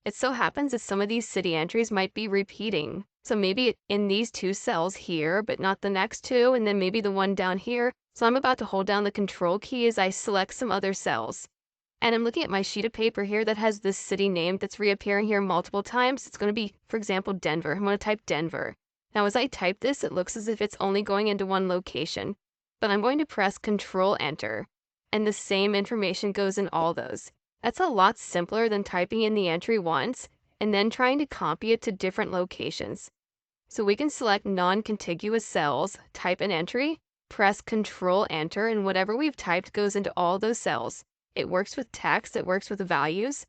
It so happens that some of these city entries might be repeating. So maybe in these two cells here, but not the next two, and then maybe the one down here. So I'm about to hold down the control key as I select some other cells. And I'm looking at my sheet of paper here that has this city name that's reappearing here multiple times. It's going to be, for example, Denver. I'm going to type Denver. Now, as I type this, it looks as if it's only going into one location. But I'm going to press Control Enter. And the same information goes in all those. That's a lot simpler than typing in the entry once and then trying to copy it to different locations. So we can select non-contiguous cells, type an entry, press Control Enter, and whatever we've typed goes into all those cells. It works with text, it works with values.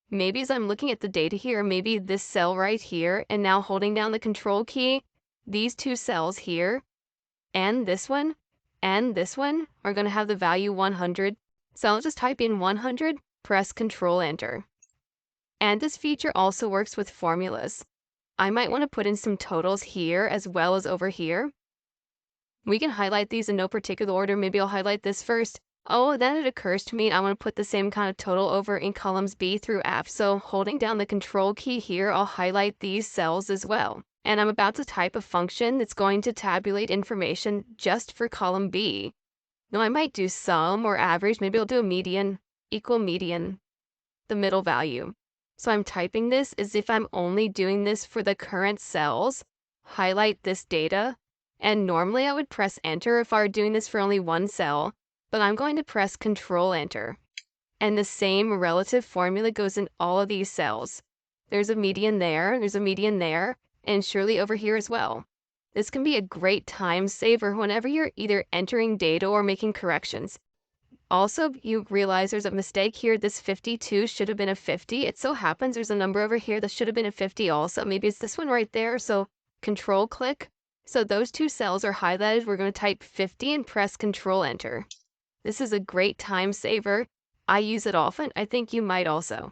Maybe as I'm looking at the data here, maybe this cell right here, and now holding down the Control key, these two cells here, and this one are going to have the value 100. So I'll just type in 100, press Control Enter. And this feature also works with formulas. I might want to put in some totals here as well as over here. We can highlight these in no particular order. Maybe I'll highlight this first. Oh, then it occurs to me I want to put the same kind of total over in columns B through F. So holding down the Control key here, I'll highlight these cells as well. And I'm about to type a function that's going to tabulate information just for column B. Now I might do sum or average. Maybe I'll do a median, equal median, the middle value. So I'm typing this as if I'm only doing this for the current cells, highlight this data, and normally I would press Enter if I were doing this for only one cell, but I'm going to press Control Enter. And the same relative formula goes in all of these cells. There's a median there, and surely over here as well. This can be a great time saver whenever you're either entering data or making corrections. Also, you realize there's a mistake here. This 52 should have been a 50. It so happens there's a number over here that should have been a 50 also. Maybe it's this one right there. So Control click. So those two cells are highlighted. We're going to type 50 and press Control Enter. This is a great time saver. I use it often. I think you might also.